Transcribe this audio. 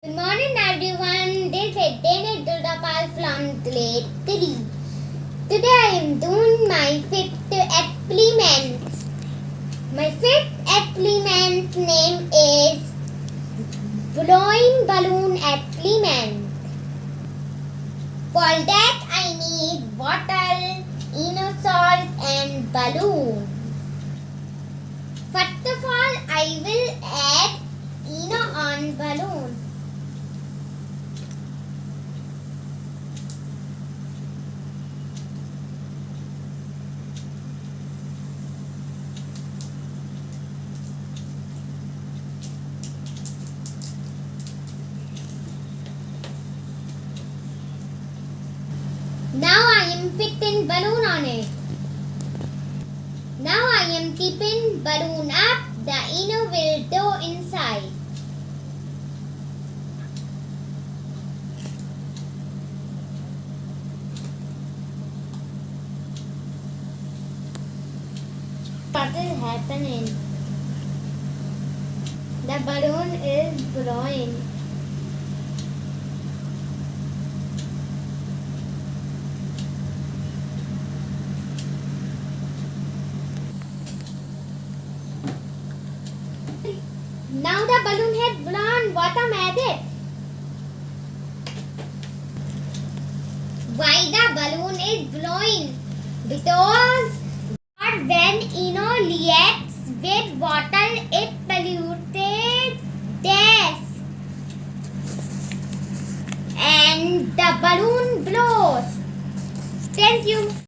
Good morning everyone, this is Jaynesh from grade 3. Today I am doing my fifth experiment. My fifth experiment name is blowing balloon experiment. For that I need water, salt and balloon. First of all I will add on balloon. Now I am fitting balloon on it. Now I am keeping balloon up. The inner will go inside. What is happening? The balloon is blowing. Now the balloon has blown bottom added. Why the balloon is blowing? Because when reacts with water, it pollutes gas, and the balloon blows. Thank you.